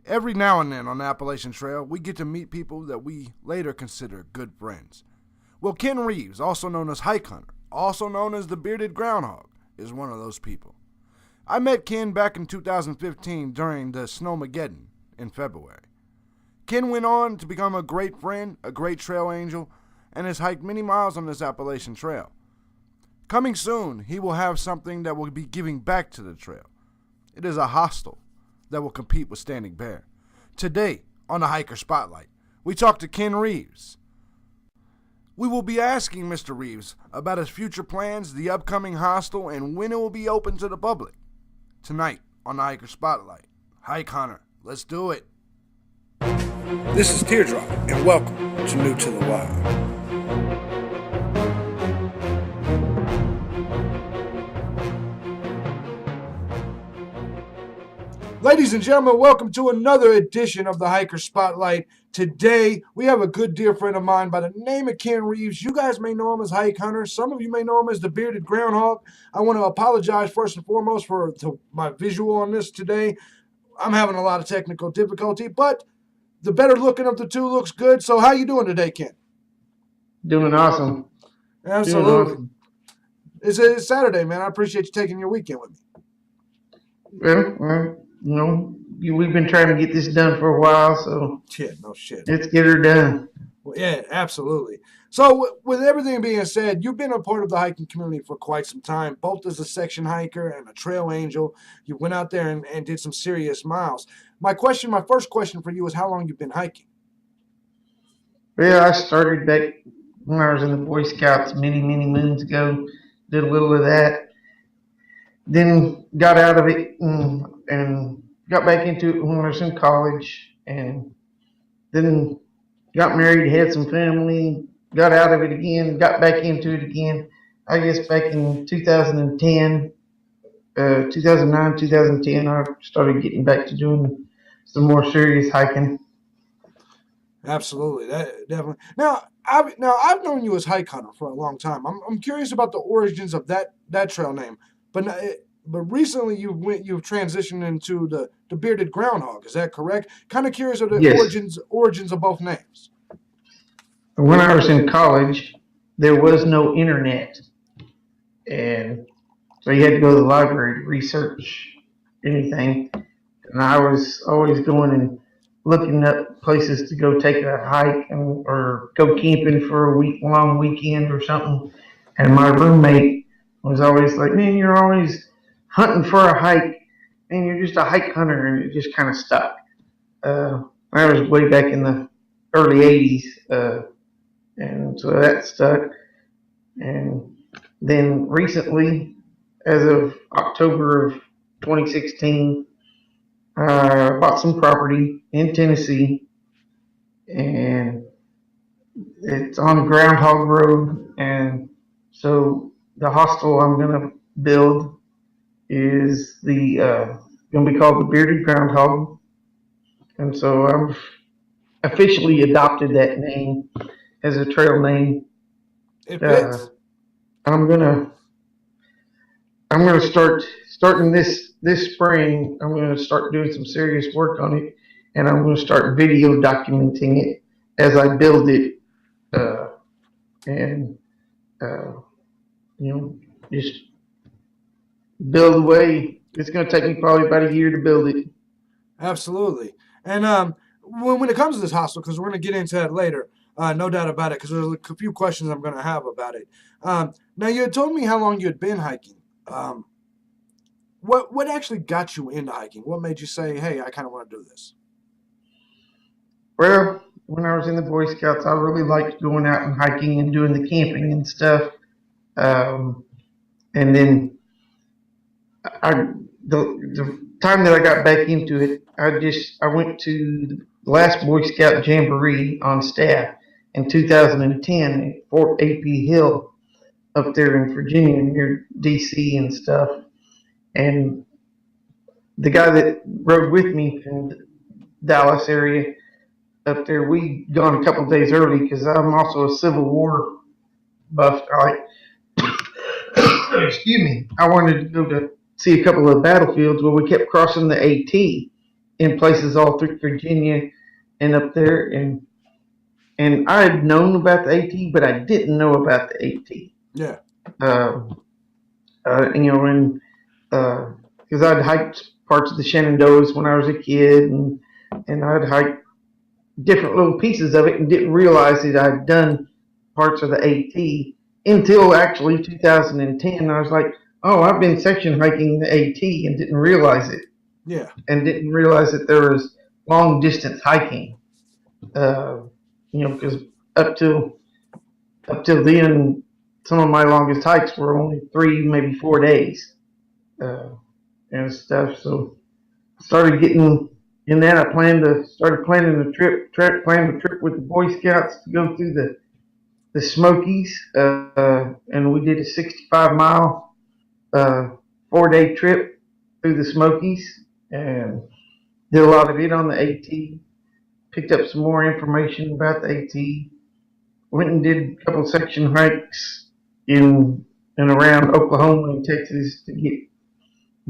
Every now and then on the Appalachian Trail, we get to meet people that we later consider good friends. Well, Ken Reeves, also known as Hike Hunter, also known as the Bearded Groundhog, is one of those people. I met Ken back in 2015 during the Snowmageddon in February. Ken went on to become a great friend, a great trail angel, and has hiked many miles on this Appalachian Trail. Coming soon, he will have something that will be giving back to the trail. It is a hostel that will compete with Standing Bear. Today, on the Hiker Spotlight, we talk to Ken Reeves. We will be asking Mr. Reeves about his future plans, the upcoming hostel, and when it will be open to the public. Tonight, on the Hiker Spotlight. Hike Hunter, let's do it. This is Teardrop, and welcome to New to the Wild. Ladies and gentlemen, welcome to another edition of the Hiker Spotlight. Today, we have a good dear friend of mine by the name of Ken Reeves. You guys may know him as Hike Hunter. Some of you may know him as the Bearded Groundhog. I want to apologize first and foremost for my visual on this today. I'm having a lot of technical difficulty, but the better looking of the two looks good. So how you doing today, Ken? Doing awesome. Absolutely. Doing awesome. It's Saturday, man. I appreciate you taking your weekend with me. Well, we've been trying to get this done for a while, so yeah, no shit. Let's get her done. Well, yeah, absolutely. So with everything being said, you've been a part of the hiking community for quite some time, both as a section hiker and a trail angel. You went out there and did some serious miles. My first question for you is how long you've been hiking? Well, I started back when I was in the Boy Scouts many moons ago. Did a little of that. Then got out of it and got back into it when I was in college, and then got married, had some family, got out of it again, got back into it again. I guess back in 2010, 2009, 2010, I started getting back to doing some more serious hiking. Absolutely, that definitely. Now I've known you as Hike Hunter for a long time. I'm curious about the origins of that trail name, but recently you've transitioned into the Bearded Groundhog. Is that correct? Kind of curious of the Yes. origins of both names. When I was in college, there was no internet, and so you had to go to the library to research anything. And I was always going and looking up places to go take a hike or go camping for a long weekend or something. And my roommate was always like, "Man, you're always hunting for a hike, and you're just a hike hunter," and it just kind of stuck. That was way back in the early '80s, and so that stuck. And then recently, as of October of 2016, bought some property in Tennessee, and it's on Groundhog Road. And so the hostel I'm going to build is going to be called the Bearded Groundhog. And so I've officially adopted that name as a trail name. It fits. I'm gonna starting this spring. I'm gonna start doing some serious work on it, and I'm gonna start video documenting it as I build it, and just build away. It's gonna take me probably about a year to build it. Absolutely. And when it comes to this hostel, because we're going to get into that later, no doubt about it, because there's a few questions I'm going to have about it. Now, you had told me how long you had been hiking. What actually got you into hiking? What made you say, hey, I kind of want to do this? Well, when I was in the Boy Scouts, I really liked going out and hiking and doing the camping and stuff. And then the time that I got back into it, I went to the last Boy Scout Jamboree on staff in 2010 at Fort A.P. Hill up there in Virginia near D.C. and stuff. And the guy that rode with me from the Dallas area up there, we gone a couple of days early because I'm also a Civil War buff. Excuse me. I wanted to go to see a couple of battlefields. Well, we kept crossing the AT, in places all through Virginia and up there, and I had known about the AT, but I didn't know about the AT. Yeah. Uh, and because I'd hiked parts of the Shenandoahs when I was a kid, and I'd hiked different little pieces of it and didn't realize that I'd done parts of the AT until actually 2010. I was like, oh, I've been section hiking the AT and didn't realize it, Yeah. and didn't realize that there was long distance hiking. Uh, because up till up till then, some of my longest hikes were only 3, maybe 4 days, uh, and stuff. So I started getting in that. I started planning a planned a trip with the Boy Scouts to go through the Smokies, and we did a 65-mile 4-day trip through the Smokies, and did a lot of it on the AT. Picked up some more information about the AT. Went and did a couple section hikes in and around Oklahoma and Texas to get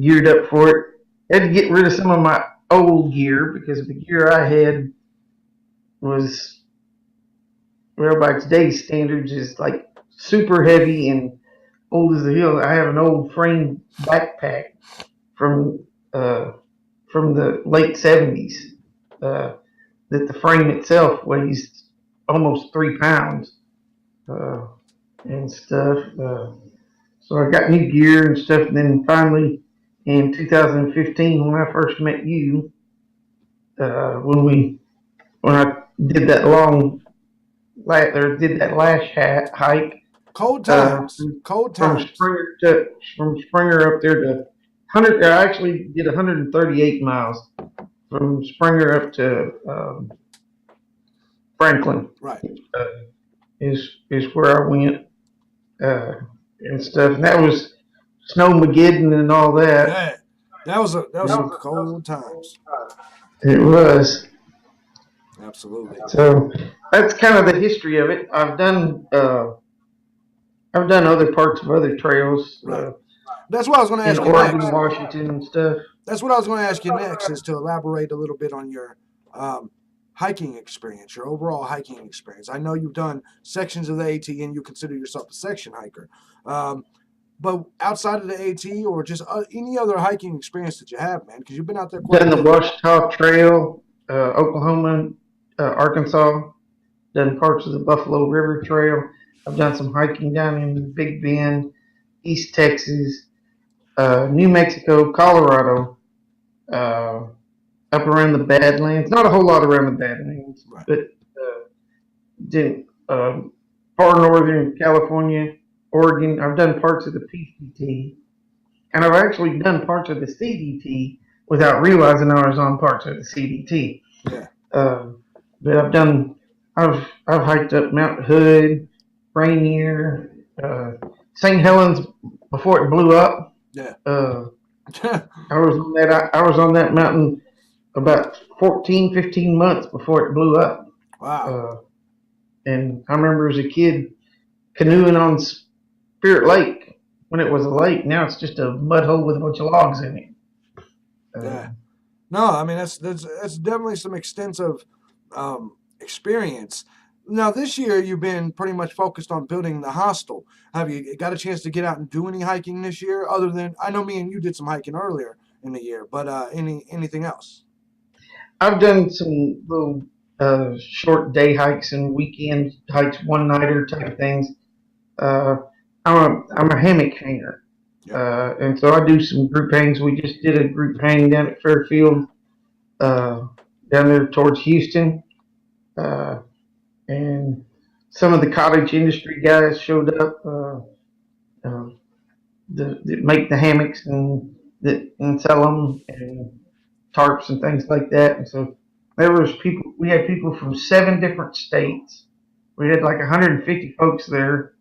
geared up for it. Had to get rid of some of my old gear because the gear I had was, well, by today's standards, is like super heavy and old as the hill. I have an old frame backpack from uh, from the late '70s that the frame itself weighs almost 3 pounds and stuff. So I got new gear and stuff, and then finally in 2015, when I first met you, when I did that did that last hike Cold uh, times. Cold from times. Springer up there to 100. I actually did 138 miles from Springer up to Franklin. Right. Uh, is where I went uh, and stuff, and that was Snowmageddon and all that. Yeah. That was some cold times. It was. Absolutely. So that's kind of the history of it. I've done other parts of other trails Right. That's what I was going to in ask you Oregon, next. Washington, and stuff. That's what I was going to ask you next, is to elaborate a little bit on your hiking experience, your overall hiking experience. I know you've done sections of the AT and you consider yourself a section hiker. But outside of the AT or just any other hiking experience that you have, man, because you've been out there quite a Done the bit. Washita Trail, Oklahoma, Arkansas. Done parts of the Buffalo River Trail. I've done some hiking down in Big Bend, East Texas, New Mexico, Colorado, uh, up around the Badlands. Not a whole lot around the Badlands, Right. but did far northern California, Oregon. I've done parts of the PCT, and I've actually done parts of the CDT without realizing I was on parts of the CDT. Yeah. But I've hiked up Mount Hood, Rainier, St. Helens before it blew up. Yeah. I was on that mountain about 14, 15 months before it blew up. Wow. And I remember as a kid canoeing on Spirit Lake when it was a lake. Now it's just a mud hole with a bunch of logs in it. Yeah. No, I mean that's definitely some extensive experience. Now this year you've been pretty much focused on building the hostel. Have you got a chance to get out and do any hiking this year? Other than, I know me and you did some hiking earlier in the year, but anything else? I've done some little short day hikes and weekend hikes, one nighter type things. Uh, I'm a hammock hanger, and so I do some group hangs. We just did a group hang down at Fairfield, uh, down there towards Houston, uh, and some of the cottage industry guys showed up uh, that make the hammocks and sell them, and tarps and things like that. And so there was people. We had people from 7 different states. We had like 150 folks there.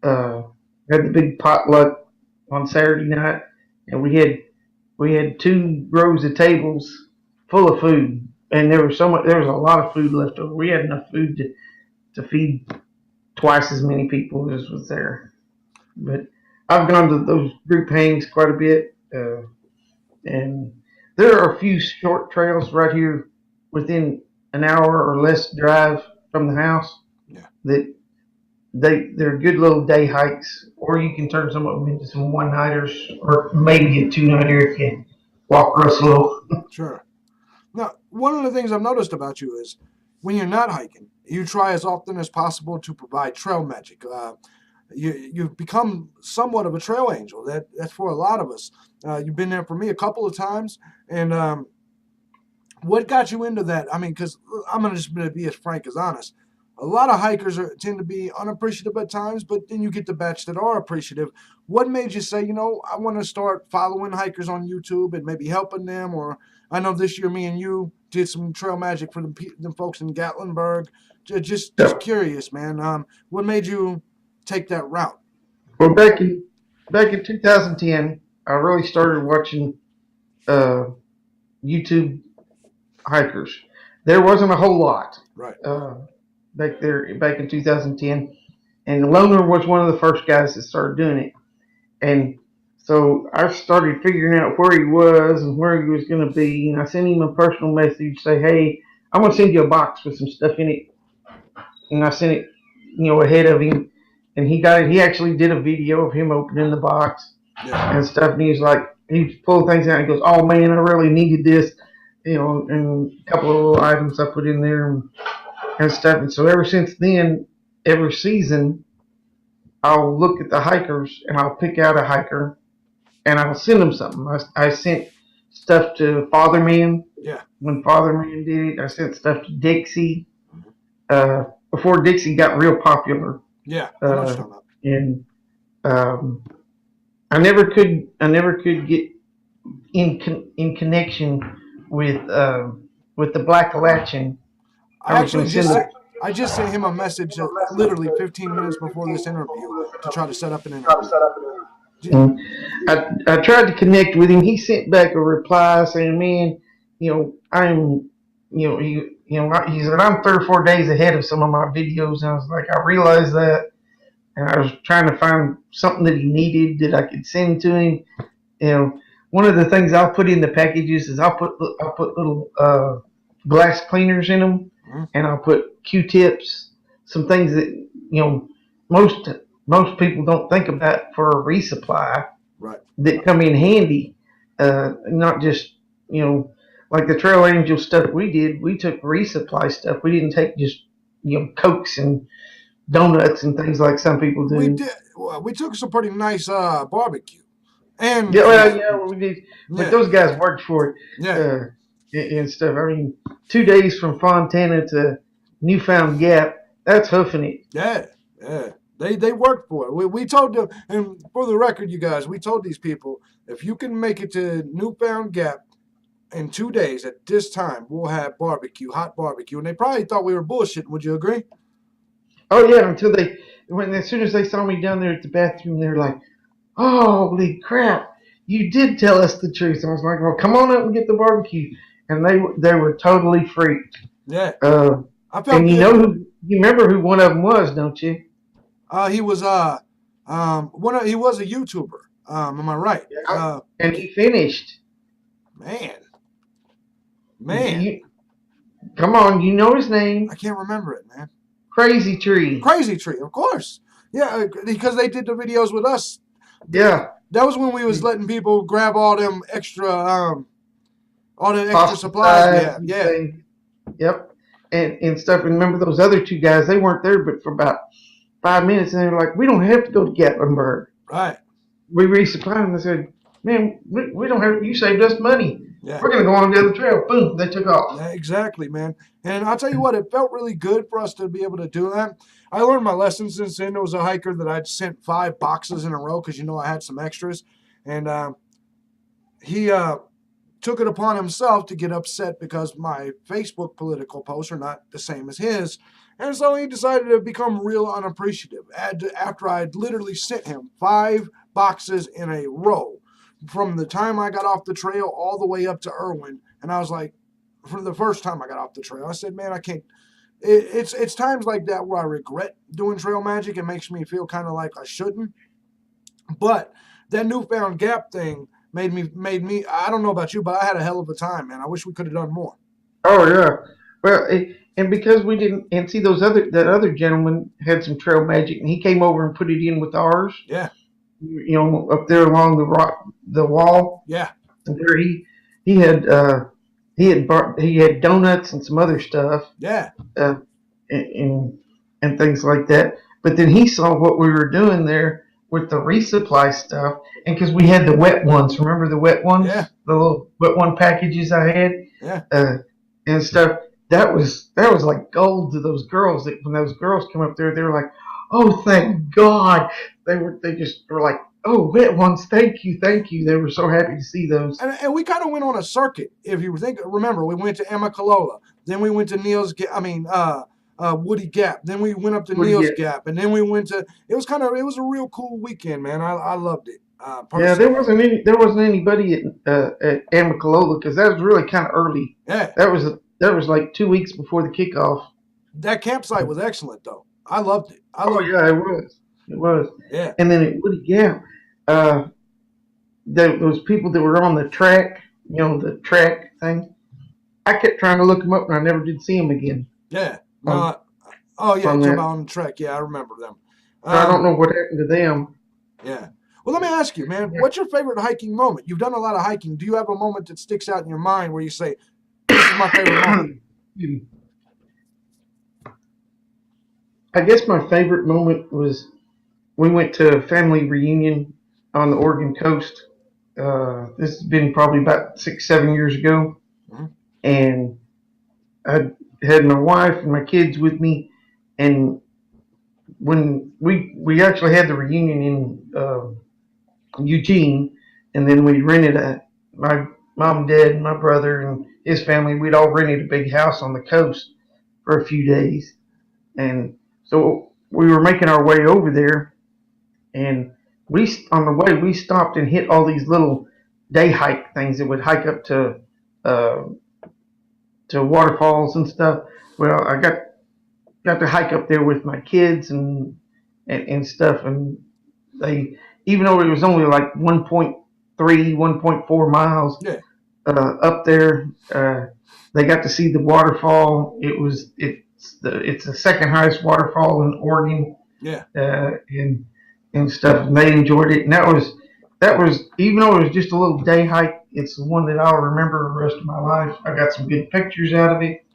Uh, had the big potluck on Saturday night, and we had 2 rows of tables full of food, and there was so much. There was a lot of food left over. We had enough food to feed twice as many people as was there. But I've gone to those group hangs quite a bit, and there are a few short trails right here within an hour or less drive from the house Yeah. that they're good little day hikes, or you can turn some of them into some one nighters, or maybe a two nighter if you walk real slow. Sure. Now, one of the things I've noticed about you is when you're not hiking, you try as often as possible to provide trail magic. You've become somewhat of a trail angel. That's for a lot of us. You've been there for me a couple of times, and what got you into that? I mean, because I'm gonna be as frank as honest. A lot of hikers tend to be unappreciative at times, but then you get the batch that are appreciative. What made you say, I want to start following hikers on YouTube and maybe helping them? Or I know this year me and you did some trail magic for them folks in Gatlinburg. Just Yeah. curious, man. What made you take that route? Well, back in 2010, I really started watching uh, YouTube hikers. There wasn't a whole lot Right. uh, back in 2010, and Loner was one of the first guys that started doing it. And so I started figuring out where he was and where he was going to be. And I sent him a personal message, say, "Hey, I'm going to send you a box with some stuff in it." And I sent it, ahead of him. And he got it. He actually did a video of him opening the box Yeah. and stuff. And he's like, he pulled things out and goes, "Oh man, I really needed this," and a couple of little items I put in there and stuff. And so ever since then, every season, I'll look at the hikers and I'll pick out a hiker and I'll send them something. I sent stuff to Fatherman Yeah. when Fatherman did it. I sent stuff to Dixie before Dixie got real popular, Yeah. I know what you're talking about. and um, I never could get in connection with the Black Latchin. I I was going actually to send it. I just sent him a message literally 15 minutes before this interview to try to set up an interview. And I tried to connect with him. He sent back a reply saying, "Man, I'm, he said I'm 3 or 4 days ahead of some of my videos." And I was like, I realized that, and I was trying to find something that he needed that I could send to him. One of the things I'll put in the packages is I'll put little glass cleaners in them, Mhm. and I'll put Q-tips, some things that most most people don't think about for a resupply Right. that come in handy. Not just like the Trail Angel stuff we did. We took resupply stuff. We didn't take just Cokes and donuts and things like some people We do. did. Well, we took some pretty nice barbecue and Yeah, food. well, yeah, we did. But Yeah. those guys worked for it Yeah. and stuff. I mean, 2 days from Fontana to Newfound Gap, that's hoofing it. Yeah. Yeah. They worked for it. We told them, and for the record, you guys, we told these people if you can make it to Newfound Gap in 2 days at this time, we'll have barbecue, hot barbecue. And they probably thought we were bullshitting. Would you agree? Oh yeah, as soon as they saw me down there at the bathroom, they were like, "Holy crap, you did tell us the truth." And I was like, "Well, come on up and get the barbecue." And they were totally freaked. Yeah. Uh, I felt and good. you remember who one of them was, don't you? He was he was a YouTuber. Am I right? Yeah. And he finished. Man, man, You, come on, you know his name. I can't remember it, man. Crazy Tree. Crazy Tree, of course. Yeah, because they did the videos with us. Yeah. That was when we was letting people grab all the extra Pasta supplies we have. and Yeah, thing. Yep. And stuff. And remember those other two guys? They weren't there, but for about 5 minutes, and they were like, "We don't have to go to Gatlinburg. right. We resupplied them." They said, "Man, we don't have. You saved us money. Yeah. We're gonna go on down the trail." Boom! They took off. Yeah, exactly, man. And I'll tell you what, it felt really good for us to be able to do that. I learned my lesson since then. There was a hiker that I'd sent 5 boxes in a row because I had some extras, and he took it upon himself to get upset because my Facebook political posts are not the same as his. And so he decided to become real unappreciative after I'd literally sent him 5 boxes in a row from the time I got off the trail all the way up to Irwin. And I was like, for the first time I got off the trail, I said, man, I can't. It's times like that where I regret doing trail magic. It makes me feel kind of like I shouldn't. But that Newfound Gap thing, made me. I don't know about you, but I had a hell of a time, man. I wish we could have done more. Oh yeah. Well, and because we didn't, and see that other gentleman had some trail magic, and he came over and put it in with ours. Yeah, Up there along the wall, yeah, and there he had he had donuts and some other stuff, yeah, uh, and and things like that. But then he saw what we were doing there with the resupply stuff, and because we had the wet ones, remember the wet yeah, ones, the little wet one packages I had, yeah. uh, and stuff. That was like gold to those girls. When those girls come up there, they were like, "Oh, thank God!" They just were like, "Oh, wet ones, thank you, thank you." They were so happy to see those. And we kind of went on a circuit. If you remember, we went to Amicalola, then we went to Neil's. Woody Gap. Then we went up to What do you Neil's get? Gap, and then we went to. It was a real cool weekend, man. I loved it Yeah, personally. there wasn't anybody at Amicalola because that was really kind of early. Yeah, That was like 2 weeks before the kickoff. that campsite was excellent, though. I loved it. I Oh loved yeah, it was. It was. Yeah, And then at Woody Gap, uh, those people that were on the track, the track thing. I kept trying to look them up, and I never did see them again. yeah. On No. Oh yeah, on talking about that, on the trek. Yeah, I remember them. so I don't Um, know what happened to them. yeah. Well, let me ask you, man. What's your favorite hiking moment? You've done a lot of hiking. Do you have a moment that sticks out in your mind where you say, "This is my favorite moment"? I guess my favorite moment was we went to a family reunion on the Oregon coast. This has been probably about 6, 7 years ago, Mhm. and I had my wife and my kids with me. And when we actually had the reunion in Eugene, and then we rented my mom, dad, and my brother and his family. We'd all rented a big house on the coast for a few days, and so we were making our way over there, and we on the way we stopped and hit all these little day hike things that would hike up uh, to waterfalls and stuff. Well, I got to hike up there with my kids and stuff, and they even though it was only like 1.3, 1.4 miles Yeah, up there, they got to see the waterfall. It's the second highest waterfall in Oregon, yeah. and stuff, and they enjoyed it. And that was even though it was just a little day hike, it's the one that I'll remember the rest of my life. I got some good pictures out of it,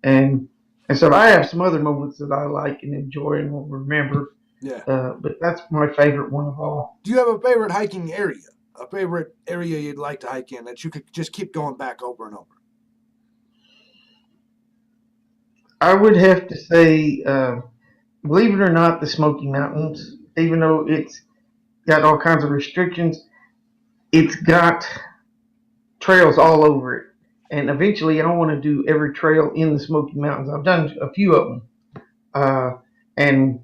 and so I have some other moments that I like and enjoy and will remember. Yeah. But that's my favorite one of all. Do you have a favorite hiking area? A favorite area you'd like to hike in that you could just keep going back over and over? I would have to say, believe it or not, the Smoky Mountains, even though it's got all kinds of restrictions, it's got trails all over it. And eventually, I want to do every trail in the Smoky Mountains. I've done a few of them, and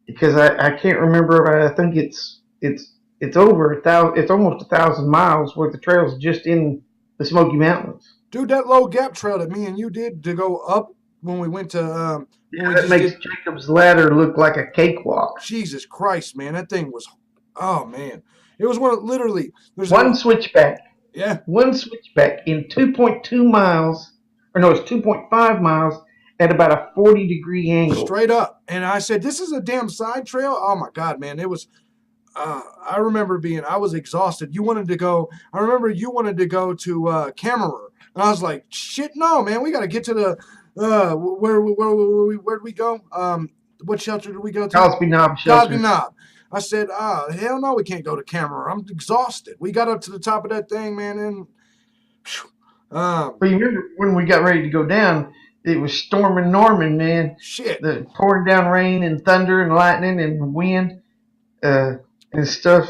because I can't remember, I think it's over 1,000. It's almost 1,000 miles worth of trails just in the Smoky Mountains. Dude, that low gap trail that me and you did to go up when we went to when Yeah, we that just makes did. Jacob's Ladder look like a cakewalk. Jesus Christ, man, that thing was. Oh man, it was one of literally. There's One a switchback, yeah, one switchback in 2.2 miles, or no, it's 2.5 miles at about a 40-degree angle. straight up. And I said, "This is a damn side trail." Oh my God, man, it was. I remember I was exhausted. You wanted to go. I remember you wanted to go to Cameroon, and I was like, "Shit, no, man, we got to get to the where did we go? What shelter did we go to? Cosby Knob Cosby Shelter. Knob." I said, hell no, we can't go to Cameroon. I'm exhausted. We got up to the top of that thing, man, and But you remember when we got ready to go down, it was storming Norman, man. shit, The pouring down rain and thunder and lightning and wind uh, and stuff.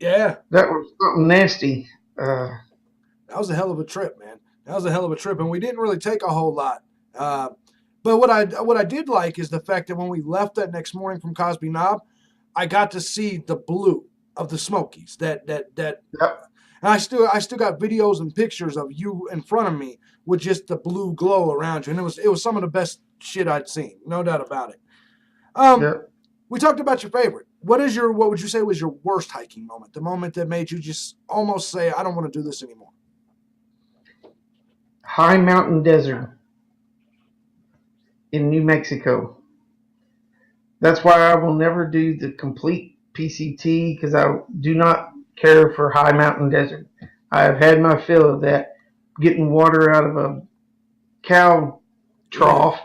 yeah, That was something nasty. Uh, that was a hell of a trip, man. That was a hell of a trip, and we didn't really take a whole lot. Uh, but what I did like is the fact that when we left that next morning from Cosby Knob, I got to see the blue of the Smokies. That yep, and I still got videos and pictures of you in front of me with just the blue glow around you, and it was some of the best shit I'd seen, no doubt about it. Um, yep. we talked about your favorite. what would you say was your worst hiking moment? The moment that made you just almost say, I don't want to do this anymore. High mountain desert in New Mexico. That's why I will never do the complete PCT because I do not care for high mountain desert. I have had my fill of that. Getting water out of a cow Yeah. trough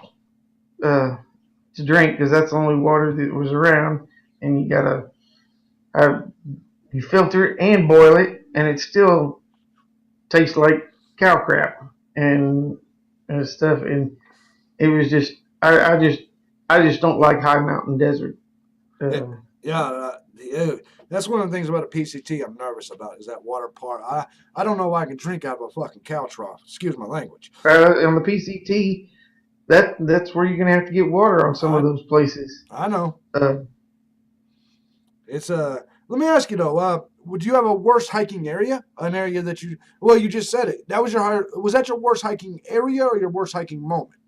to drink because that's the only water that was around, and you gotta uh, you filter it and boil it, and it still tastes like cow crap and stuff. And it was just I just don't like high mountain desert. Yeah, Uh, yeah. That's one of the things about a PCT I'm nervous about is that water part. I don't know why I can drink out of a fucking cow trough. Excuse my language. on the PCT, that's where you're gonna have to get water on some of I those places. I know. Uh, It's Let me ask you though. Would you have a worst hiking area? An area that you you just said it. That was was that your worst hiking area or your worst hiking moment?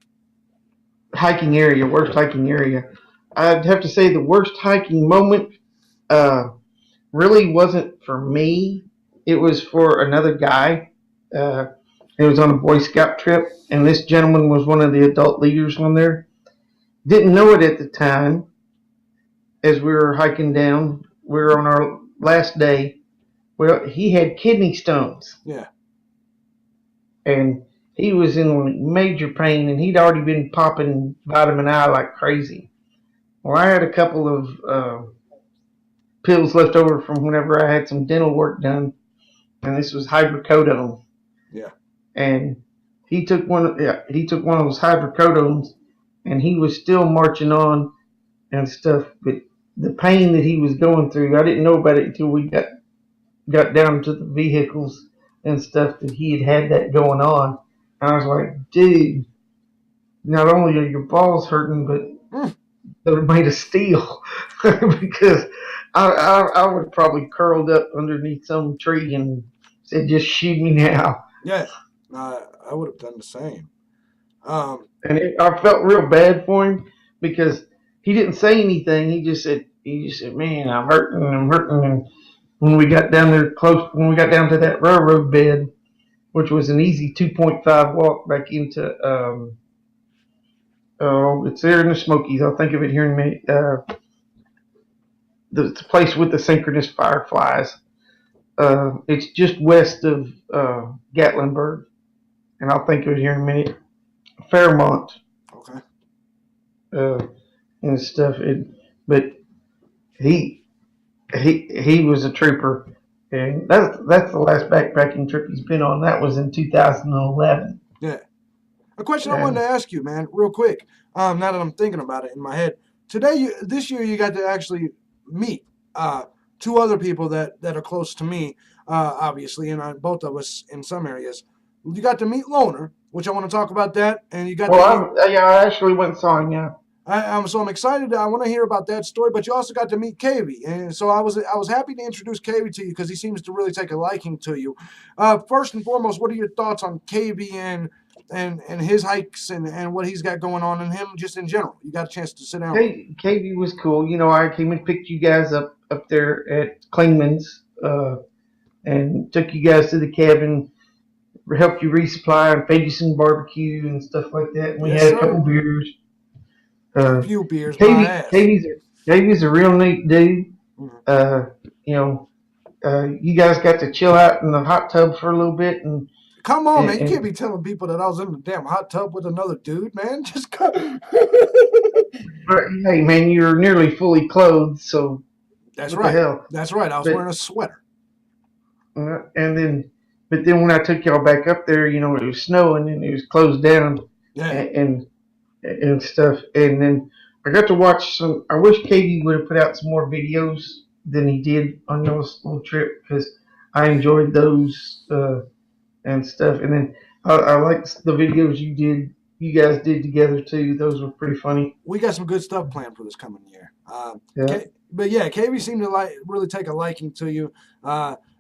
Hiking area, worst hiking area. I'd have to say the worst hiking moment uh, really wasn't for me. It was for another guy. Uh, it was on a Boy Scout trip, and this gentleman was one of the adult leaders on there. Didn't know it at the time. As we were hiking down, we were on our last day. Well, he had kidney stones, Yeah. and he was in major pain, and he'd already been popping vitamin I like crazy. Well, I had a couple of pills left over from whenever I had some dental work done, and this was hydrocodone. Yeah. And he took one. Yeah, he took one of those hydrocodones, and he was still marching on and stuff. But the pain that he was going through, I didn't know about it until we got down to the vehicles and stuff that he had that going on. And I was like, dude, not only are your balls hurting, but they're made of steel because I would have probably curled up underneath some tree and said, just shoot me now. Yeah. I would have done the same. Um. I felt real bad for him because he didn't say anything. He just said, man, I'm hurting. And when we got down there when we got down to that railroad bed, which was an easy 2.5 walk back into, oh, it's there in the Smokies. I'll think of it here in a minute. The place with the synchronous fireflies. It's just west of Gatlinburg, and I'll think of it here in a minute. Fairmont. Okay. Uh, and stuff. But he he was a trooper, and that's the last backpacking trip he's been on. That was in 2011. Yeah. A question I wanted And to ask you, man, real quick. Now that I'm thinking about it in my head, this year, you got to actually meet two other people that are close to me, obviously, and both of us in some areas. You got to meet Loner, which I want to talk about that, and you got to meet. I actually went and saw him. Yeah. I'm excited. I want to hear about that story, but you also got to meet KV, and so I was happy to introduce KV to you because he seems to really take a liking to you. First and foremost, what are your thoughts on KV and his hikes and what he's got going on and him just in general? You got a chance to sit down with him. KV was cool. You know, I came and picked you guys up there at Klingman's, and took you guys to the cabin, helped you resupply and fed you some barbecue and stuff like that. And we Yes, had a sir. couple beers. A Uh, few beers, my KV, ass. KV's a real neat dude. Mhm. You know, you guys got to chill out in the hot tub for a little bit, Come on, man. You can't and be telling people that I was in the damn hot tub with another dude, man. Just come. but, hey man, you're nearly fully clothed, so That's what the right. hell? That's right. I was But wearing a sweater. and then, but then when I took y'all back up there, you know, it was snowing and it was closed down Yeah. and stuff. And then I got to watch some. I wish Katie would have put out some more videos than he did on y'all's little trip because I enjoyed those and stuff. And then I liked the videos you guys did together too. Those were pretty funny. We got some good stuff planned for this coming year. Yeah. But yeah, KV seemed to really take a liking to you.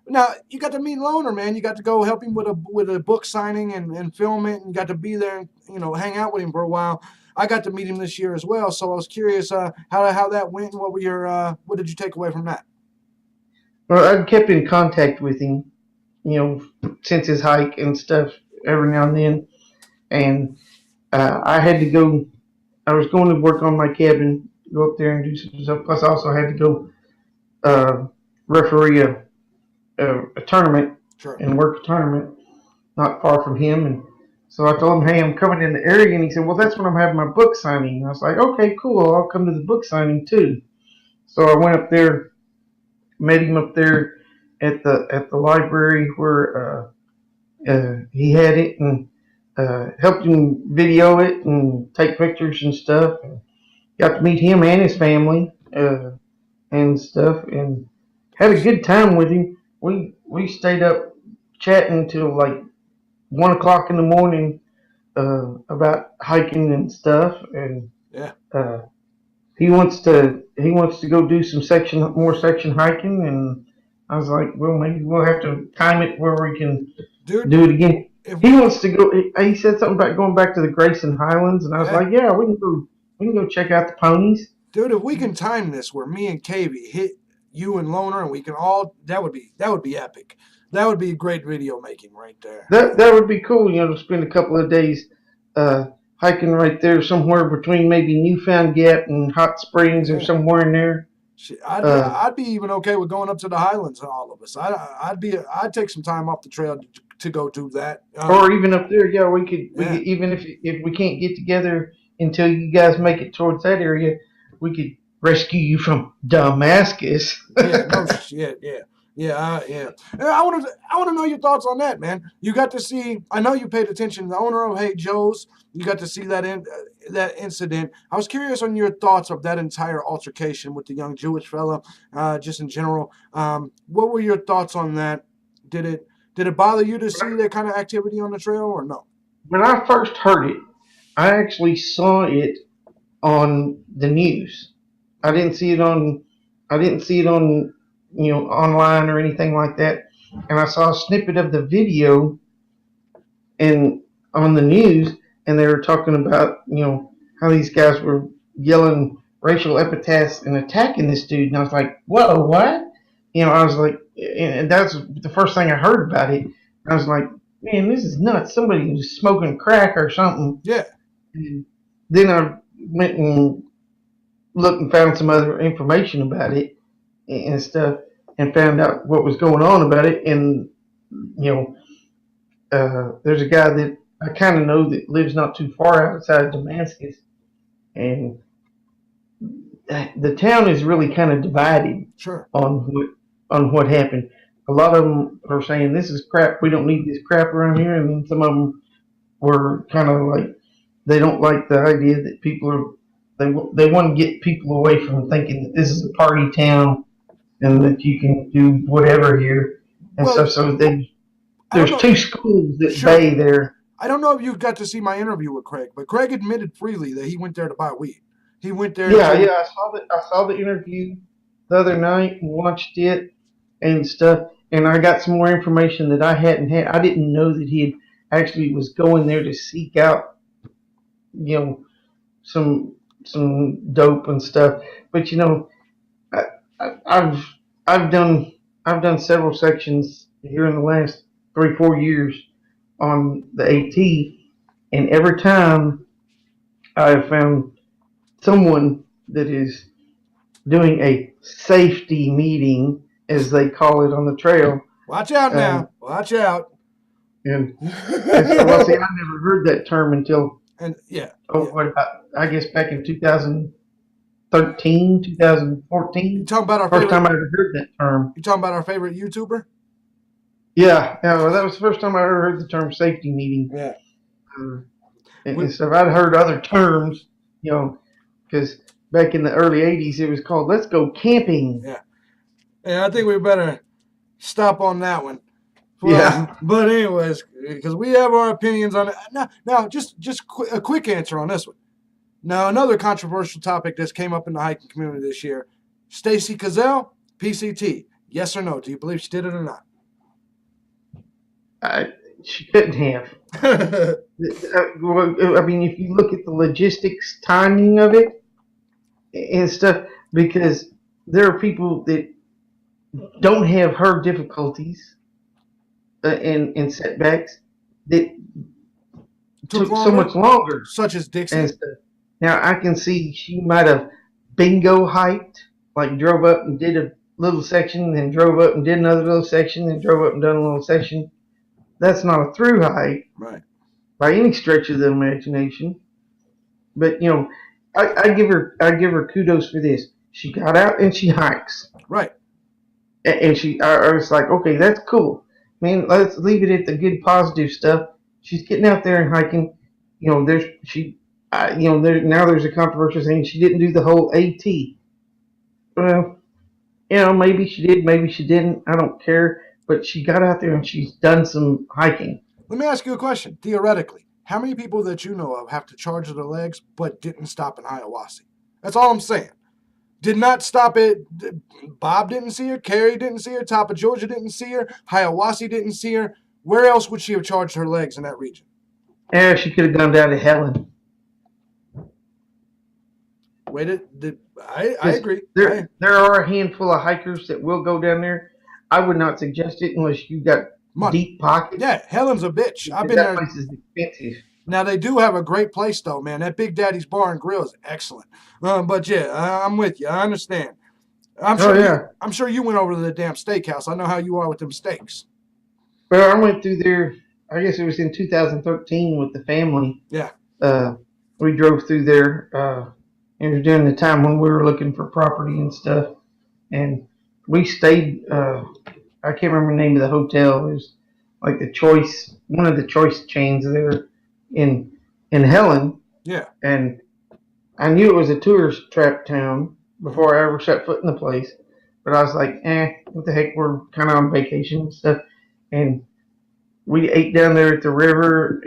Now you got to meet Loner, man. You got to go help him with a book signing and film it, and you got to be there and hang out with him for a while. I got to meet him this year as well, so I was curious how that went. And what were your what did you take away from that? Well, I've kept in contact with him, since his hike and stuff every now and then, and I had to go. I was going to work on my cabin, go up there and do some stuff. Plus, I also had to go uh, referee a tournament Sure. and work a tournament not far from him. And so I told him, hey, I'm coming in the area. And he said, well, that's when I'm having my book signing. And I was like, okay, cool. I'll come to the book signing too. So I went up there, met him up there at the library where he had it, and helped him video it and take pictures and stuff. And got to meet him and his family and stuff, and had a good time with him. We stayed up chatting till like 1 o'clock in the morning about hiking and stuff, and Yeah. he wants to go do some more section hiking, and I was like, well, maybe we'll have to time it where we can Dude, do it again. if He we wants to go. He said something about going back to the Grayson Highlands, and I was yeah, like, yeah, we can go. We can go check out the ponies. dude, if we can time this where me and KV hit you and Loner, and we can all that would be epic. That would be great video making right there. That would be cool. To spend a couple of days uh, hiking right there, somewhere between maybe Newfound Gap and Hot Springs or Yeah. somewhere in there. Uh, I'd be even okay with going up to the Highlands, all of us. I'd take some time off the trail to go do that. or even up there, yeah, we could, Yeah, even if we can't get together until you guys make it towards that area, we could rescue you from Damascus. yeah, no shit, yeah, yeah. And I want to know your thoughts on that, man. You got to see. I know you paid attention. The owner of Hey Joe's. You got to see that incident. I was curious on your thoughts of that entire altercation with the young Jewish fella, just in general. What were your thoughts on that? Did it did it bother you to see that kind of activity on the trail or no? When I first heard it, I actually saw it on the news. I didn't see it on I didn't see it on online or anything like that. And I saw a snippet of the video and on the news, and they were talking about how these guys were yelling racial epithets and attacking this dude, and I was like, whoa, what? I was like, and that's the first thing I heard about it. I was like, man, this is nuts. Somebody was smoking crack or something. Yeah, And then I went and looked and found some other information about it and stuff, and found out what was going on about it. And you know, there's a guy that I kind of know that lives not too far outside of Damascus, and the town is really kind of divided sure. on what happened. A lot of them are saying this is crap. We don't need this crap around here, and then some of them were kind of like they don't like the idea that people are they want to get people away from thinking that this is a party town and that you can do whatever here and Well, stuff. So I don't there's know. two schools that Sure. bay there. I don't know if you got to see my interview with Craig, but Craig admitted freely that he went there to buy weed. He went there Yeah, to yeah. I saw the interview the other night and watched it and stuff, and I got some more information that I hadn't had. I didn't know that he had actually was going there to seek out, you know, some dope and stuff. But I, I've I've done several sections here in the last 3 4 years on the AT, and every time I have found someone that is doing a safety meeting, as they call it on the trail. watch out Um, now. Watch out. and well, see, I never heard that term until And yeah, oh, yeah. what about, I guess back in 2013, You 2014. talking about our First favorite? time I ever heard that term. You talking about our favorite YouTuber? Yeah, well, that was the first time I ever heard the term safety meeting Yeah. uh, and, We, and stuff. I'd heard other terms, because back in the early '80s it was called "Let's go camping." yeah. Yeah. I think we better stop on that one. Yeah. But anyways, because we have our opinions on it. Now, just a quick answer on this one. Now, another controversial topic that's came up in the hiking community this year: Stacy Cazell, PCT. Yes or no? Do you believe she did it or not? She couldn't have. I mean, if you look at the logistics, timing of it and stuff, because there are people that don't have her difficulties and setbacks that Took took so longer, much longer such as and Dixie. stuff. Now I can see she might have bingo hiked, like drove up and did a little section, then drove up and did another little section, then drove up and done a little section. That's not a through hike Right. by any stretch of the imagination. But I give her kudos for this. She got out and she hikes, Right. and I was like, okay, that's cool. I mean, let's leave it at the good positive stuff. She's getting out there and hiking. There's she, there's a controversial saying she didn't do the whole AT. Well, maybe she did, maybe she didn't. I don't care. But she got out there and she's done some hiking. Let me ask you a question. Theoretically, how many people that you know of have to charge their legs but didn't stop in Hiawassee? That's all I'm saying. Did not stop it. Bob didn't see her. Carrie didn't see her. Top of Georgia didn't see her. Hiawassee didn't see her. Where else would she have charged her legs in that region? Yeah, she could have gone down to Helen. I agree. There are a handful of hikers that will go down there. I would not suggest it unless you got Money. deep pockets. Yeah, Helen's a bitch. I've been that there. That place is expensive. Now they do have a great place though, man. That Big Daddy's Bar and Grill is excellent. But yeah, I'm with you. I understand. I'm sure you went over to the damn steakhouse. I know how you are with them steaks. Well, I went through there. I guess it was in 2013 with the family. Yeah. We drove through there. It was during the time when we were looking for property and stuff, and we stayed. I can't remember the name of the hotel. It was like one of the choice chains there in Helen. Yeah. And I knew it was a tourist trap town before I ever set foot in the place. But I was like, what the heck? We're kind of on vacation and stuff. And we ate down there at the river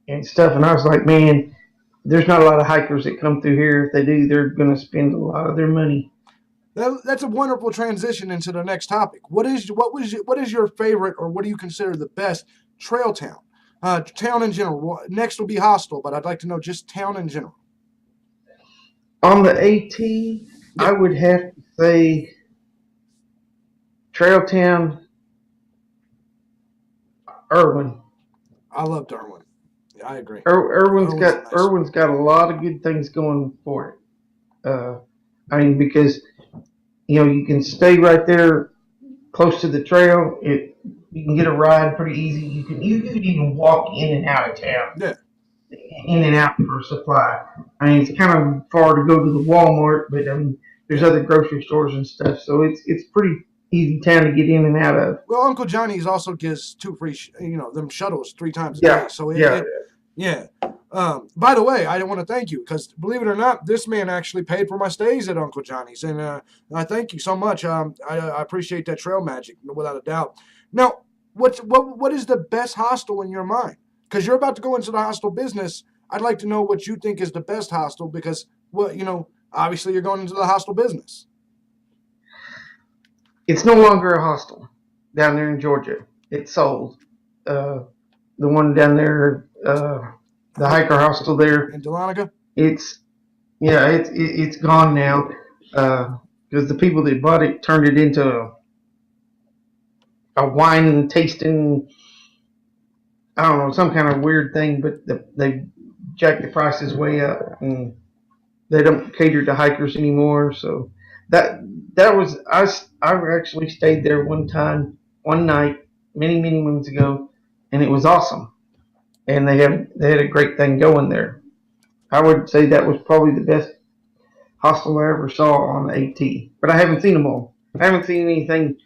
and stuff. And I was like, man, there's not a lot of hikers that come through here. If they do, they're going to spend a lot of their money. That's a wonderful transition into the next topic. What is your favorite, or what do you consider the best trail town? Town in general. Next will be Hostel, but I'd like to know just town in general. On the AT, I would have to say Trail Town, Irwin. I loved Irwin. Yeah, I agree. Irwin's got a lot of good things going for it. I mean, because you can stay right there close to the trail. You can get a ride pretty easy. You can even walk in and out of town. Yeah. In and out for supply. I mean, it's kind of far to go to the Walmart, but I mean, there's other grocery stores and stuff, so it's pretty easy town to get in and out of. Well, Uncle Johnny's also gives 2 free, them shuttles 3 times a day. So yeah. By the way, I want to thank you because, believe it or not, this man actually paid for my stays at Uncle Johnny's, and I thank you so much. I appreciate that trail magic without a doubt. Now, what is the best hostel in your mind? Because you're about to go into the hostel business. I'd like to know what you think is the best hostel because, obviously you're going into the hostel business. It's no longer a hostel down there in Georgia. It's sold. The one down there, the hiker hostel there in Dahlonega. It's gone now because the people that bought it turned it into a wine tasting. I don't know, some kind of weird thing, but they jacked the prices way up, and they don't cater to hikers anymore. So that was I actually stayed there one night, many moons ago, and it was awesome. And they had a great thing going there. I would say that was probably the best hostel I ever saw on the AT. But I haven't seen them all. I haven't seen anything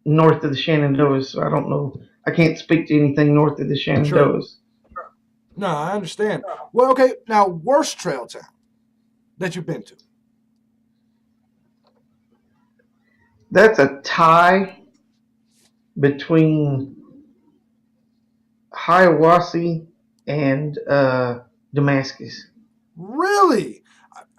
north of the Shenandoahs, so I don't know. I can't speak to anything north of the Shenandoahs. Sure. No, I understand. Well, okay. Now, worst trail town that you've been to? That's a tie between Hiawassee and Damascus. Really?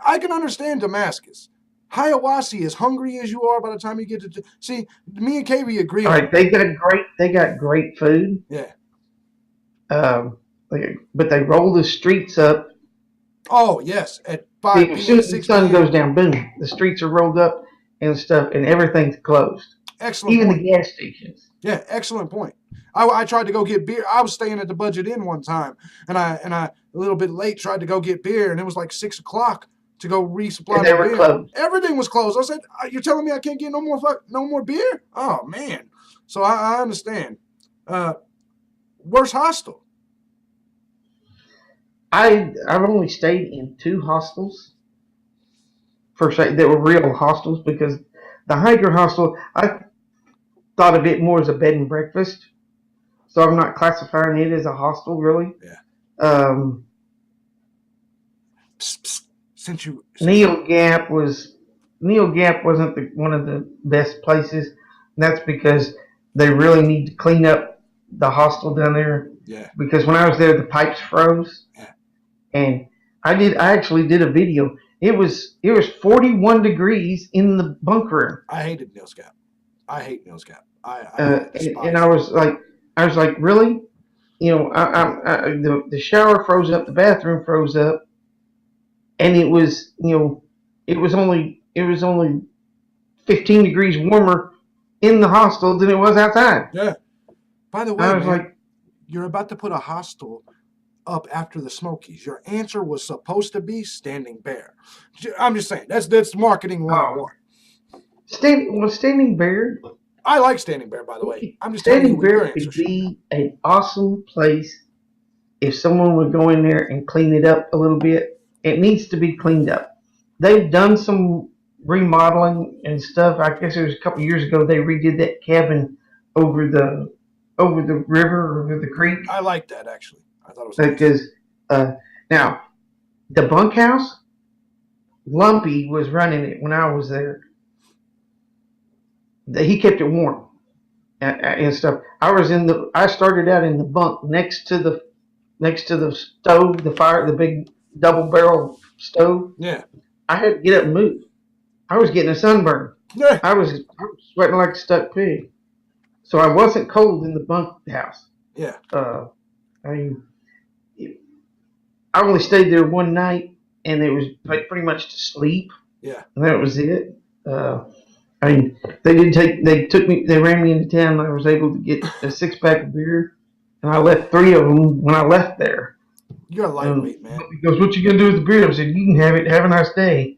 I can understand Damascus. Hiawassee, as hungry as you are by the time you get to see, me and KB agree All on right, that. they got great food. Yeah. Um, but they roll the streets up. Oh yes, at See, 5 as soon p.m., as the 6 sun goes p.m. down, boom, the streets are rolled up and stuff, and everything's closed. Excellent Even the point. gas stations. Yeah, excellent point. I tried to go get beer. I was staying at the Budget Inn one time, and I a little bit late tried to go get beer, and it was like 6 o'clock to go resupply And they the were beer. closed. Everything was closed. I said, "You're telling me I can't get no more beer? Oh man!" So I understand. Uh, Worst hostel. I've only stayed in 2 hostels per se that were real hostels because the hiker hostel I thought of it more as a bed and breakfast, so I'm not classifying it as a hostel really. Yeah. Um, Psst, psst. Since you Neil Gap wasn't one of the best places. And that's because they really need to clean up the hostel down there. yeah Because when I was there, the pipes froze, yeah and I actually did a video. It was 41 degrees in the bunk room, I hated Neil's Gap. I hate Neil's Gap. I and despise it. I was like, really? The shower froze up, the bathroom froze up, and it was only 15 degrees warmer in the hostel than it was outside. Yeah. By the way, I was man, like, you're about to put a hostel up after the Smokies. Your answer was supposed to be Standing Bear. I'm just saying that's marketing oh, 101. Standing Bear. I like Standing Bear, by the way. I'm just telling you Standing what your Bear answer could should be. be an awesome place if someone would go in there and clean it up a little bit. It needs to be cleaned up. They've done some remodeling and stuff. I guess it was a couple years ago they redid that cabin over the river, over the creek. I like that actually. I thought it was nice. Because now the bunkhouse, Lumpy was running it when I was there. He kept it warm and stuff. I started out in the bunk next to the stove, the big double barrel stove. Yeah. I had to get up and move. I was getting a sunburn. Yeah. I was sweating like a stuck pig. So I wasn't cold in the bunkhouse. Yeah. I mean, I only stayed there one night, and it was pretty much to sleep, Yeah. and that was it. I mean, they ran me into town, and I was able to get a 6-pack of beer, and I left 3 of them when I left there. You're a lightweight, man. He goes, "What you gonna do with the beer?" I said, "You can have it. Have a nice day."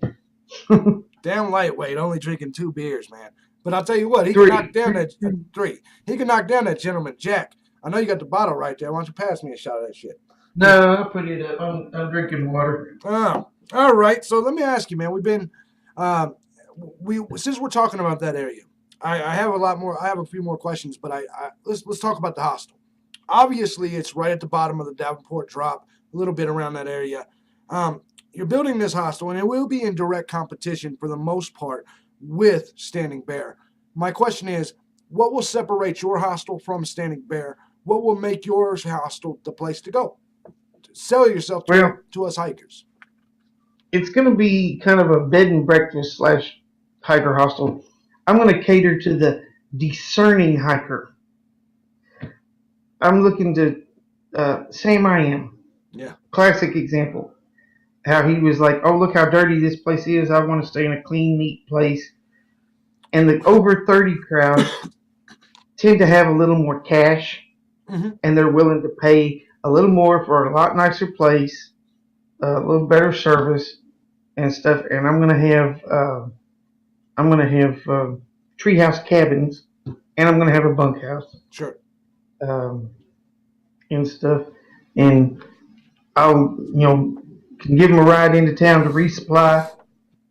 Damn lightweight, only drinking 2 beers, man. But I'll tell you what, he Three. can knock down that 3. He can knock down that gentleman Jack. I know you got the bottle right there. Why don't you pass me a shot of that shit? No, I'll put it up. I'm drinking water. Oh, all right. So let me ask you, man. We've been, since we're talking about that area, I have a lot more. I have a few more questions, but let's talk about the hostel. Obviously, it's right at the bottom of the Davenport Drop, a little bit around that area. You're building this hostel, and it will be in direct competition for the most part with Standing Bear. My question is, what will separate your hostel from Standing Bear? What will make your hostel the place to go? Sell yourself to us hikers. It's going to be kind of a bed and breakfast / hiker hostel. I'm going to cater to the discerning hiker. I'm looking to Sam I Am. Yeah. Classic example. How he was like, "Oh, look how dirty this place is. I want to stay in a clean, neat place." And the over 30 crowd tend to have a little more cash, and they're willing to pay a little more for a lot nicer place, a little better service and stuff. And I'm gonna have treehouse cabins, and I'm gonna have a bunkhouse. Sure. And stuff, and I'll can give them a ride into town to resupply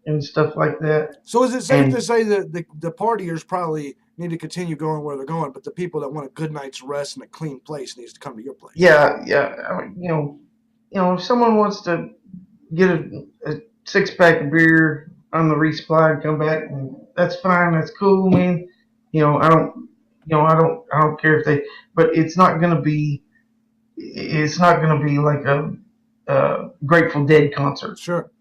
and stuff like that. So is it safe to say that the partiers probably need to continue going where they're going, but the people that want a good night's rest and a clean place needs to come to your place? Yeah. I mean, if someone wants to get a 6-pack of beer on the resupply and come back, and that's fine. That's cool, man. I don't care if they, but it's not gonna be like a Grateful Dead concert. Sure.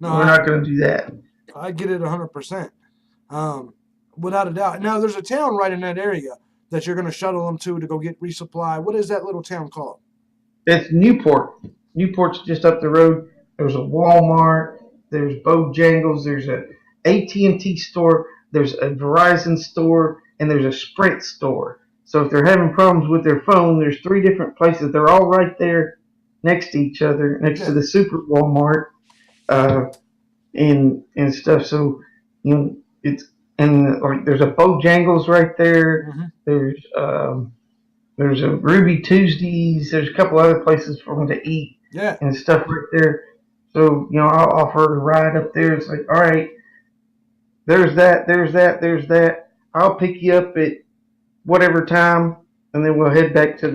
No, We're not going to do that. I get it 100%. Without a doubt. Now, there's a town right in that area that you're going to shuttle them to go get resupply. What is that little town called? It's Newport. Newport's just up the road. There's a Walmart. There's Bojangles. There's a AT&T store. There's a Verizon store, and there's a Sprint store. So if they're having problems with their phone, there's 3 different places. They're all right there next to each other, next to the Super Walmart, uh, and stuff. So it's and like there's a Bojangles right there. Mm-hmm. There's a Ruby Tuesdays. There's a couple other places for them to eat and stuff right there. So I'll offer a ride up there. It's like, all right, there's that. I'll pick you up at whatever time, and then we'll head back to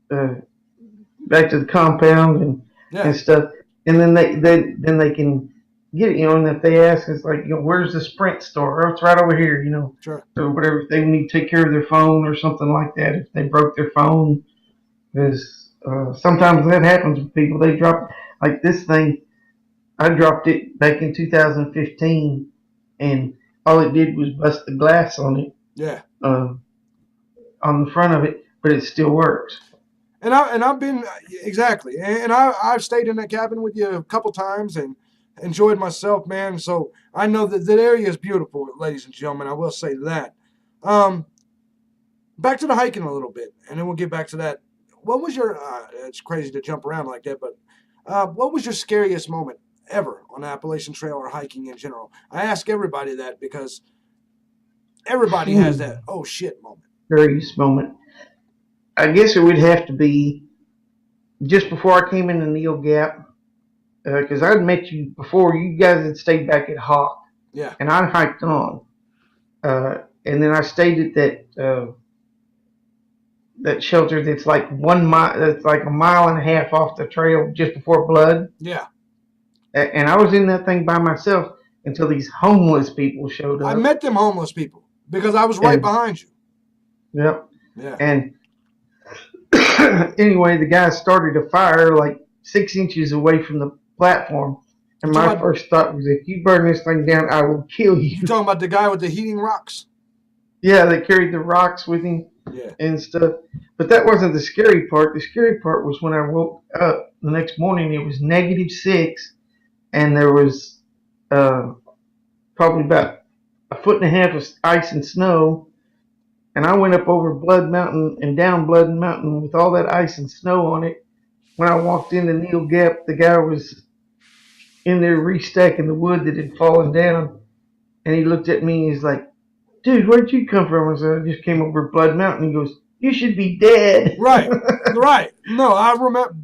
the compound and stuff. And then they can get it. And if they ask, it's like, where's the Sprint store? Oh, it's right over here. Sure. So whatever, if they need to take care of their phone or something like that, if they broke their phone, because sometimes that happens with people. They drop like this thing. I dropped it back in 2015, and all it did was bust the glass on it. Yeah. On the front of it, but it still works. And I've been exactly, and I've stayed in that cabin with you a couple times and enjoyed myself, man. So I know that area is beautiful, ladies and gentlemen. I will say that. Back to the hiking a little bit, and then we'll get back to that. What was your? It's crazy to jump around like that, but what was your scariest moment ever on the Appalachian Trail or hiking in general? I ask everybody that because everybody has that oh shit moment. Scariest moment. I guess it would have to be just before I came into Neil Gap, because I'd met you before. You guys had stayed back at Hawk, and I hiked on, and then I stayed at that shelter that's like 1 mile. That's like a mile and a half off the trail, just before Blood. Yeah. And I was in that thing by myself until these homeless people showed up. I met them homeless people because I was right behind you. Yep. Yeah. And anyway, the guy started a fire like 6 inches away from the platform. And my first thought was, if you burn this thing down, I will kill you. You talking about the guy with the heating rocks? Yeah, they carried the rocks with him and stuff. But that wasn't the scary part. The scary part was when I woke up the next morning, it was -6, and there was probably about 1.5 foot of ice and snow. And I went up over Blood Mountain and down Blood Mountain with all that ice and snow on it. When I walked into Neil Gap, the guy was in there restacking the wood that had fallen down. And he looked at me and he's like, dude, where'd you come from? I said, I just came over Blood Mountain. He goes, you should be dead. Right, right. No, I remember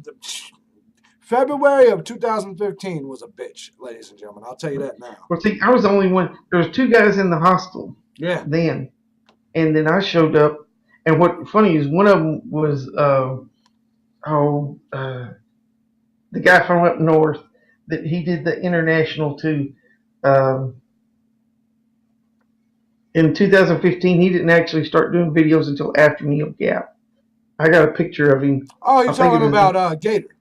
February of 2015 was a bitch, ladies and gentlemen. I'll tell you that now. Well, see, I was the only one. There was 2 guys in the hostel then. And then I showed up. And what funny is one of them was the guy from up north that he did the international too. In 2015, he didn't actually start doing videos until after Neil Gap. I got a picture of him. Oh, you're talking about Gator.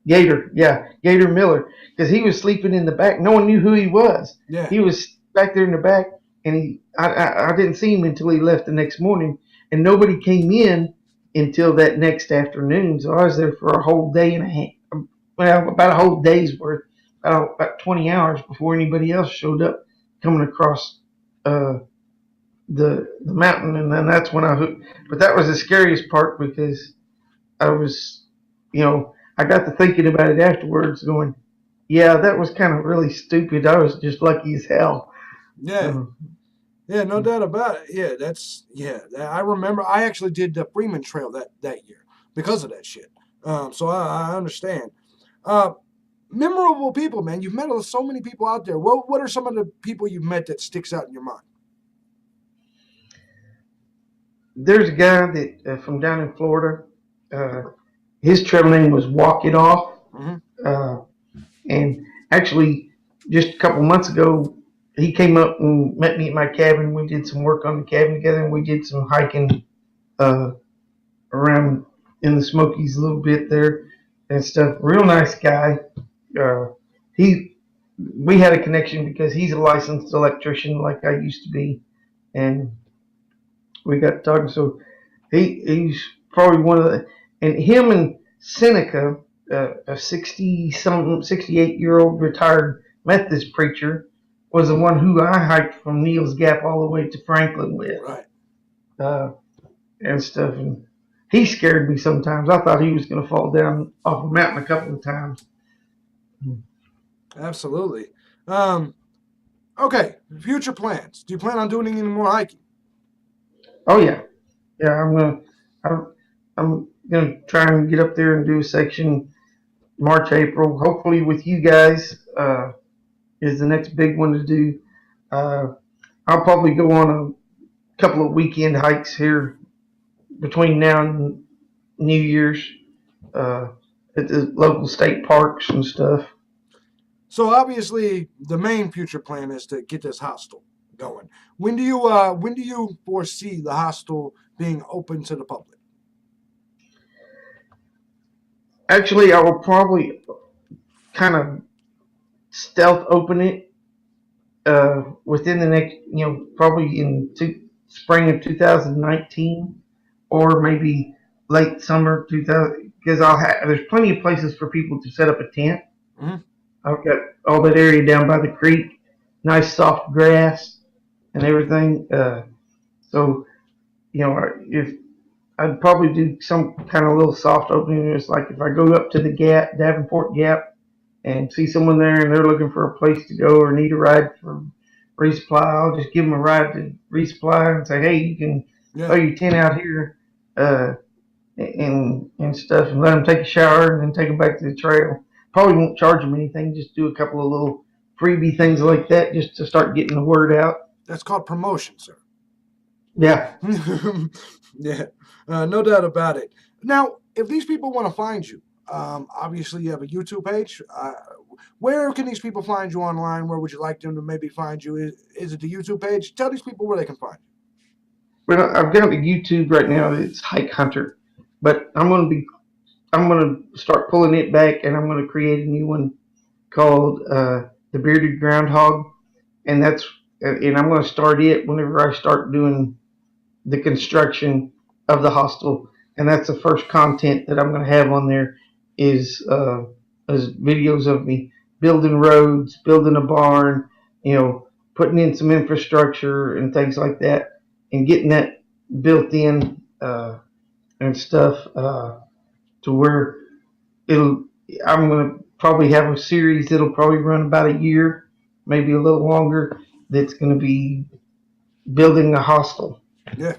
Gator, yeah, Gator Miller, because he was sleeping in the back. No one knew who he was. Yeah, he was back there in the back, and I didn't see him until he left the next morning, and nobody came in until that next afternoon. So I was there for a whole day and a half. Well, about a whole day's worth, about 20 hours before anybody else showed up coming across the mountain, and then that's when I hooked. But that was the scariest part because I was, I got to thinking about it afterwards, going, yeah, that was kind of really stupid. I was just lucky as hell. Yeah. Yeah, no doubt about it. Yeah, I remember I actually did the Freeman Trail that year because of that shit. So I understand. Memorable people, man. You've met so many people out there. What are some of the people you've met that sticks out in your mind? There's a guy that from down in Florida. His trail name was Walk It Off. Mm-hmm. And actually, just a couple months ago, he came up and met me at my cabin. We did some work on the cabin together, and we did some hiking around in the Smokies a little bit there and stuff. Real nice guy. He we had a connection because he's a licensed electrician like I used to be, and we got talking. So he's probably one of the, and him and Seneca, a 68-year-old retired Methodist preacher, was the one who I hiked from Neal's Gap all the way to Franklin with, Right. uh, and stuff. And he scared me sometimes. I thought he was going to fall down off a mountain a couple of times. Absolutely. Um, okay. Future plans. Do you plan on doing any more hiking? Oh yeah, yeah. I'm, I'm gonna try and get up there and do a section March, April. Hopefully with you guys is the next big one to do. Uh, I'll probably go on a couple of weekend hikes here between now and New Year's uh, at the local state parks and stuff. So obviously, the main future plan is to get this hostel going. When do you foresee the hostel being open to the public? Actually, I will probably kind of stealth open it within the next, probably in spring of 2019 or maybe late summer 2000, because there's plenty of places for people to set up a tent. Mm-hmm. I've got all that area down by the creek, nice soft grass and everything. So if I'd probably do some kind of little soft opening, it's like if I go up to the Gap, Davenport Gap, and see someone there and they're looking for a place to go or need a ride for resupply, I'll just give them a ride to resupply and say, hey, you can throw Yeah, your tent out here, and stuff, and let them take a shower and then take them back to the trail. Probably won't charge them anything, just do a couple of little freebie things like that just to start getting the word out. that's called promotion, sir. Yeah. Yeah, no doubt about it. Now, if these people want to find you, obviously you have a YouTube page. Where can these people find you online? Where would you like them to maybe find you? Is it the YouTube page? Tell these people where they can find Well, I've got a YouTube right now. It's Hike Hunter, but I'm gonna start pulling it back, and I'm gonna create a new one called the Bearded Groundhog, and I'm gonna start it whenever I start doing the construction of the hostel, and that's the first content that I'm gonna have on there is videos of me building roads, building a barn, putting in some infrastructure and things like that, and getting that built in and stuff to where it'll. I'm gonna probably have a series that'll probably run about a year, maybe a little longer. That's gonna be building a hostel you? Yeah,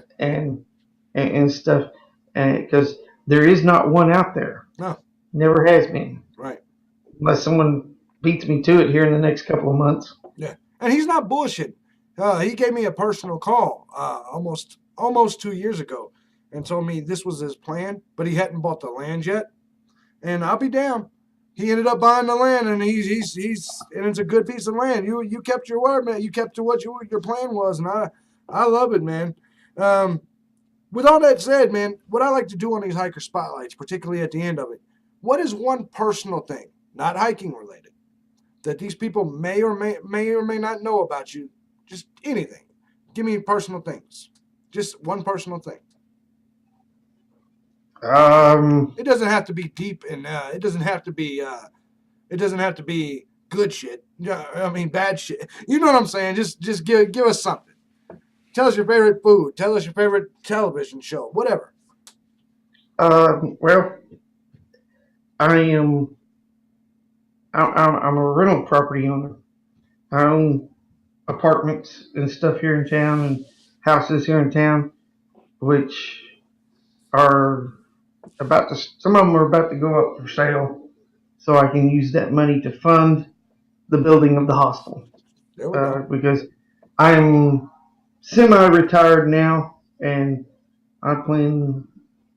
and stuff, and because there is not one out there, no, never has been, right. unless someone beats me to it here in the next couple of months. Yeah, and he's not bullshitting. He gave me a personal call almost 2 years ago, and told me this was his plan, but he hadn't bought the land yet. And I'll be damned. He ended up buying the land, and he's and it's a good piece of land. You kept your word, man. You kept to what your plan was, and I love it, man. Um, with all that said, man, what I like to do on these hiker spotlights, particularly at the end of it, what is one personal thing, not hiking related, that these people may not know about you? Just anything. Give me personal things. Just one personal thing. Um, It doesn't have to be deep, and it doesn't have to be. It doesn't have to be good shit. Yeah, I mean bad shit. You know what I'm saying? Just give us something. Tell us your favorite food. Tell us your favorite television show. Whatever. well, I am. I'm a rental property owner. I own apartments and stuff here in town and houses here in town, which are some of them are about to go up for sale, so I can use that money to fund the building of the hostel. There we go. Because I'm semi-retired now, and I plan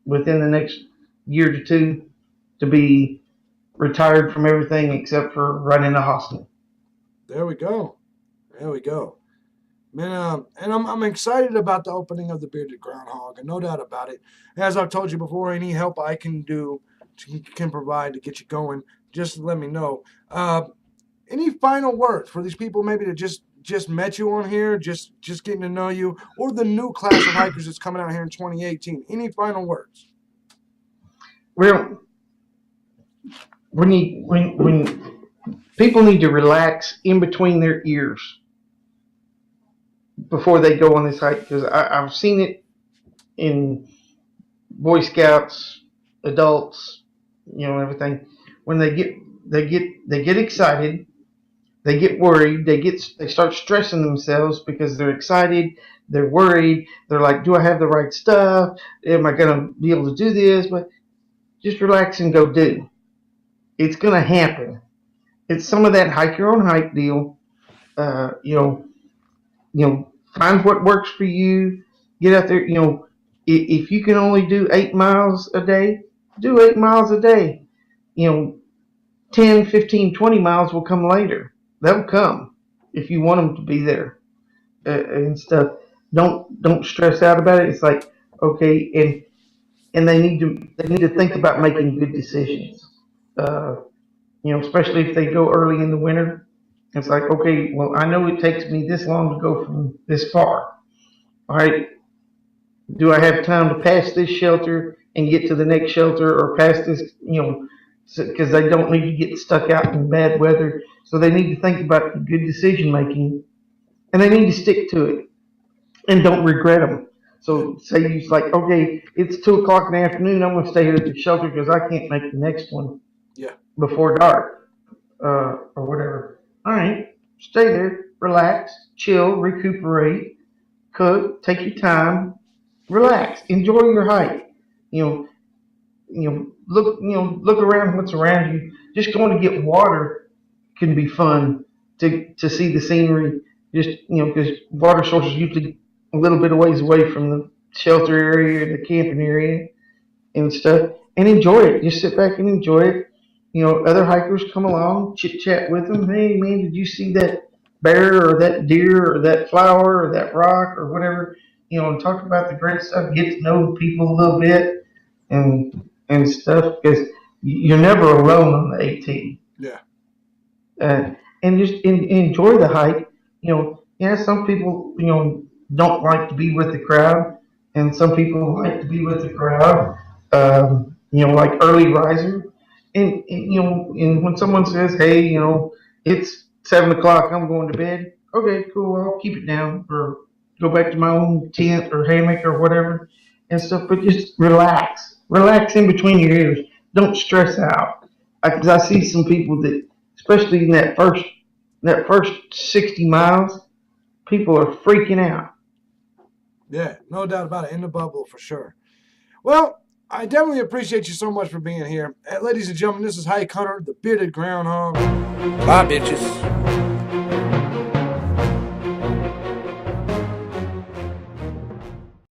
within the next year to two to be retired from everything except for running a hostel. There we go. There we go. Man, and I'm excited about the opening of the Bearded Groundhog, and no doubt about it. As I've told you before, any help I can do can provide to get you going, just let me know. Any final words for these people maybe that just met you on here, just getting to know you, or the new class of hikers that's coming out here in 2018? Any final words? Well, when people need to relax in between their ears before they go on this hike, because I've seen it in Boy Scouts, adults, everything. When they get excited, they get worried, they start stressing themselves because they're excited, they're worried, they're like, do I have the right stuff? Am I gonna be able to do this? But just relax and go do. It's gonna happen. It's some of that hike your own hike deal. Uh, you know, find what works for you. Get out there. If you can only do 8 miles a day, do 8 miles a day. 10, 15, 20 miles will come later. They'll come if you want them to be there and stuff. Don't stress out about it. It's like, okay, and they need to think about making good decisions. Uh, especially if they go early in the winter. It's like, okay, well, I know it takes me this long to go from this far. All right, do I have time to pass this shelter and get to the next shelter, or pass this, because they don't need to get stuck out in bad weather. So they need to think about the good decision making, and they need to stick to it and don't regret them. So say you like, okay, it's 2 o'clock in the afternoon. I'm going to stay here at the shelter because I can't make the next one Yeah. before dark, or whatever. All right, stay there, relax, chill, recuperate, cook, take your time, relax, enjoy your hike. You know, look around what's around you. Just going to get water can be fun to see the scenery. Just because water sources usually a little bit of ways away from the shelter area, the camping area, and stuff, and enjoy it. Just sit back and enjoy it. Other hikers come along, chit chat with them. Hey, man, did you see that bear or that deer or that flower or that rock or whatever? And talk about the great stuff. Get to know people a little bit and stuff, because you're never alone on the AT. Yeah. And just enjoy the hike. Yeah, some people don't like to be with the crowd, and some people like to be with the crowd. Like early riser, and when someone says, "Hey, it's 7 o'clock, I'm going to bed." Okay, cool. I'll keep it down, or go back to my own tent or hammock or whatever and stuff. But just relax in between your ears. Don't stress out. Because I see some people that, especially in that first 60 miles, people are freaking out. Yeah, no doubt about it. In the bubble for sure. Well, I definitely appreciate you so much for being here. Ladies and gentlemen, this is Hike Hunter, the Bearded Groundhog. Bye, bitches.